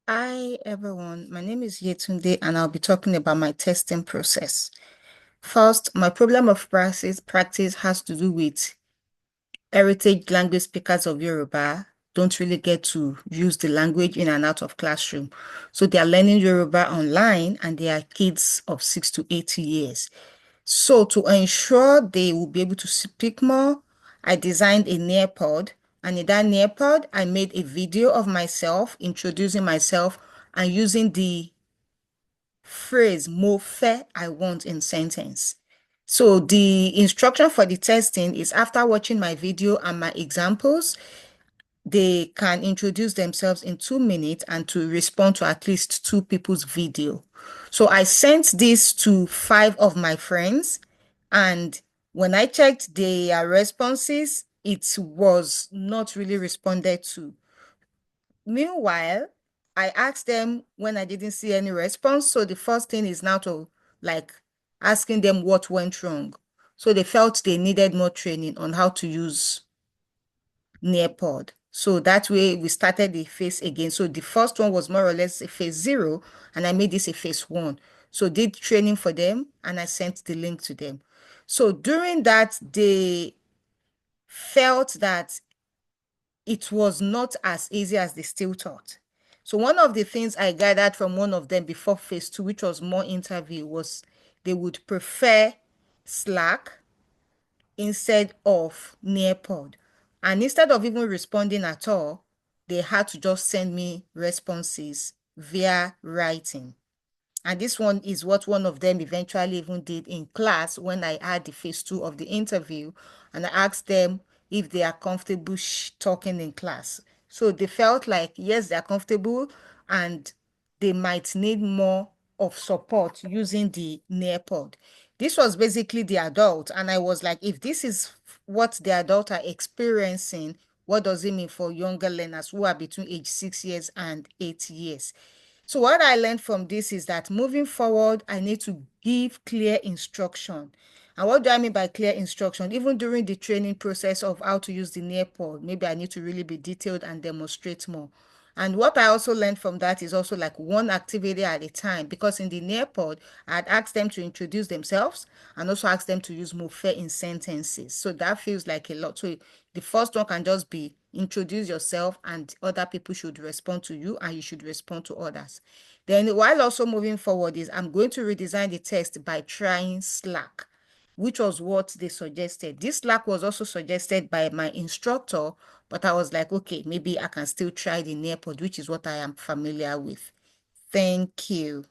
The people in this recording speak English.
Hi everyone, my name is Yetunde and I'll be talking about my testing process. First, my problem of practice has to do with heritage language speakers of Yoruba don't really get to use the language in and out of classroom. So they are learning Yoruba online and they are kids of 6 to 8 years. So to ensure they will be able to speak more, I designed a Nearpod. And in that Nearpod, I made a video of myself, introducing myself and using the phrase mo fe I want in sentence. So the instruction for the testing is after watching my video and my examples, they can introduce themselves in 2 minutes and to respond to at least two people's video. So I sent this to 5 of my friends, and when I checked their responses, it was not really responded to. Meanwhile, I asked them when I didn't see any response. So the first thing is now to like asking them what went wrong. So they felt they needed more training on how to use Nearpod. So that way we started the phase again. So the first one was more or less a phase 0, and I made this a phase 1. So did training for them and I sent the link to them. So during that, they felt that it was not as easy as they still thought. So one of the things I gathered from one of them before phase 2, which was more interview, was they would prefer Slack instead of Nearpod. And instead of even responding at all, they had to just send me responses via writing. And this one is what one of them eventually even did in class when I had the phase 2 of the interview. And I asked them if they are comfortable talking in class. So they felt like, yes, they are comfortable and they might need more of support using the Nearpod. This was basically the adult. And I was like, if this is what the adult are experiencing, what does it mean for younger learners who are between age 6 years and 8 years? So what I learned from this is that moving forward, I need to give clear instruction. And what do I mean by clear instruction? Even during the training process of how to use the Nearpod, maybe I need to really be detailed and demonstrate more. And what I also learned from that is also like one activity at a time, because in the Nearpod, I'd asked them to introduce themselves and also asked them to use Mofe in sentences. So that feels like a lot. So the first one can just be introduce yourself and other people should respond to you and you should respond to others. Then while also moving forward is I'm going to redesign the test by trying Slack, which was what they suggested. This Slack was also suggested by my instructor, but I was like, okay, maybe I can still try the Nearpod, which is what I am familiar with. Thank you.